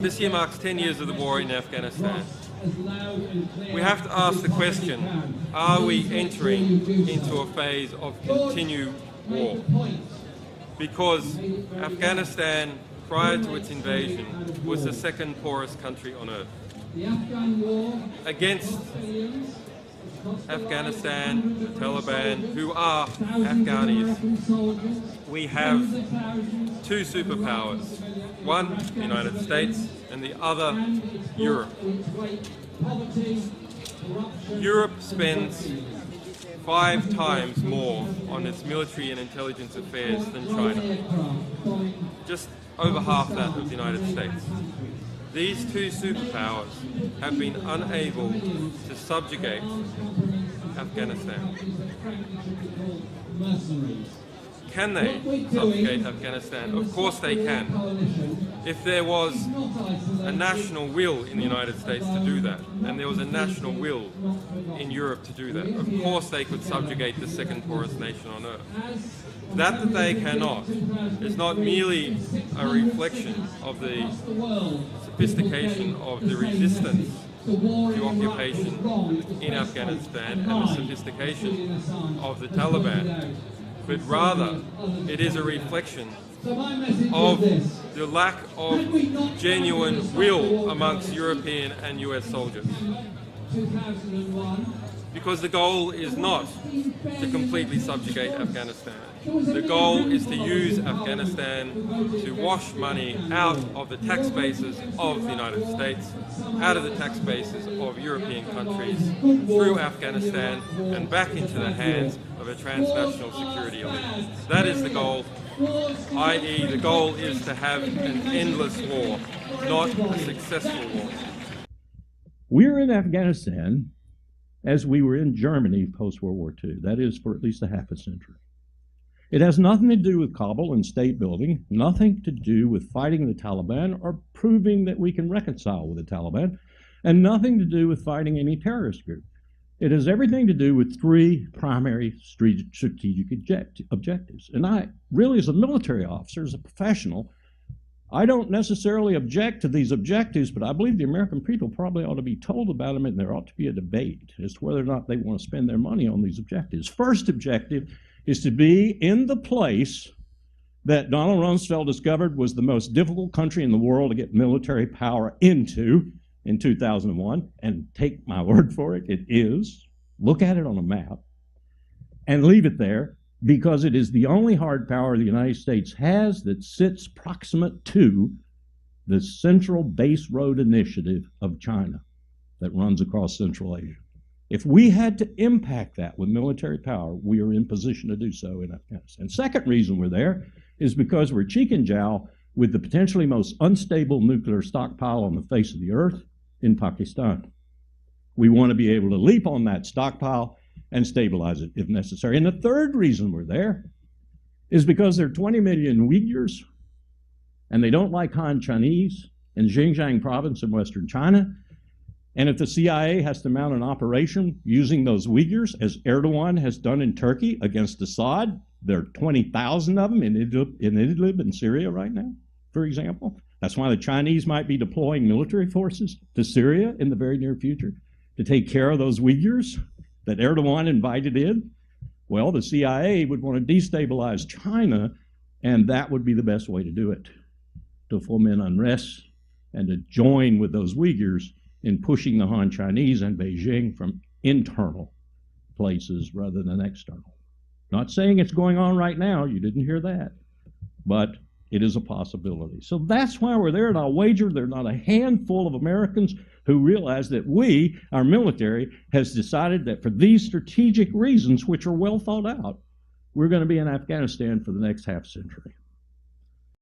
This year marks 10 years of the war in Afghanistan. We have to ask the question, are we entering into a phase of continued war? Because Afghanistan, prior to its invasion, was the second poorest country on earth. Against Afghanistan, the Taliban, who are Afghanis, we have two superpowers. One, the United States, and the other, Europe. Europe spends 5 times more on its military and intelligence affairs than China. Just over half that of the United States. These two superpowers have been unable to subjugate Afghanistan. Can they subjugate Afghanistan? Of course they can. If there was a national will in the United States to do that, and there was a national will in Europe to do that, of course they could subjugate the second poorest nation on earth. That they cannot is not merely a reflection of the sophistication of the resistance to occupation in Afghanistan and the sophistication of the Taliban, but rather it is a reflection of the lack of genuine will amongst European and US soldiers. Because the goal is not to completely subjugate Afghanistan. The goal is to use Afghanistan to wash money out of the tax bases of the United States, out of the tax bases of European countries, through Afghanistan and back into the hands of a transnational security elite. That is the goal, i.e. the goal is to have an endless war, not a successful war. We're in Afghanistan as we were in Germany post-World War II. That is, for at least a half a century. It has nothing to do with Kabul and state building, nothing to do with fighting the Taliban or proving that we can reconcile with the Taliban, and nothing to do with fighting any terrorist group. It has everything to do with 3 primary strategic objectives. And I really, as a military officer, as a professional, I don't necessarily object to these objectives, but I believe the American people probably ought to be told about them, and there ought to be a debate as to whether or not they want to spend their money on these objectives. First objective is to be in the place that Donald Rumsfeld discovered was the most difficult country in the world to get military power into in 2001, and take my word for it, it is. Look at it on a map and leave it there, because it is the only hard power the United States has that sits proximate to the Central Base Road Initiative of China that runs across Central Asia. If we had to impact that with military power, we are in position to do so in Afghanistan. Second reason we're there is because we're cheek and jowl with the potentially most unstable nuclear stockpile on the face of the earth in Pakistan. We want to be able to leap on that stockpile and stabilize it if necessary. And the third reason we're there is because there are 20 million Uyghurs, and they don't like Han Chinese in Xinjiang province in western China. And if the CIA has to mount an operation using those Uyghurs, as Erdogan has done in Turkey against Assad, there are 20,000 of them in Idlib in Syria right now, for example. That's why the Chinese might be deploying military forces to Syria in the very near future to take care of those Uyghurs that Erdogan invited in. Well, the CIA would want to destabilize China, and that would be the best way to do it, to foment unrest and to join with those Uyghurs in pushing the Han Chinese and Beijing from internal places rather than external. Not saying it's going on right now, you didn't hear that, but it is a possibility. So that's why we're there, and I'll wager there are not a handful of Americans who realize that we, our military, has decided that for these strategic reasons, which are well thought out, we're going to be in Afghanistan for the next half century.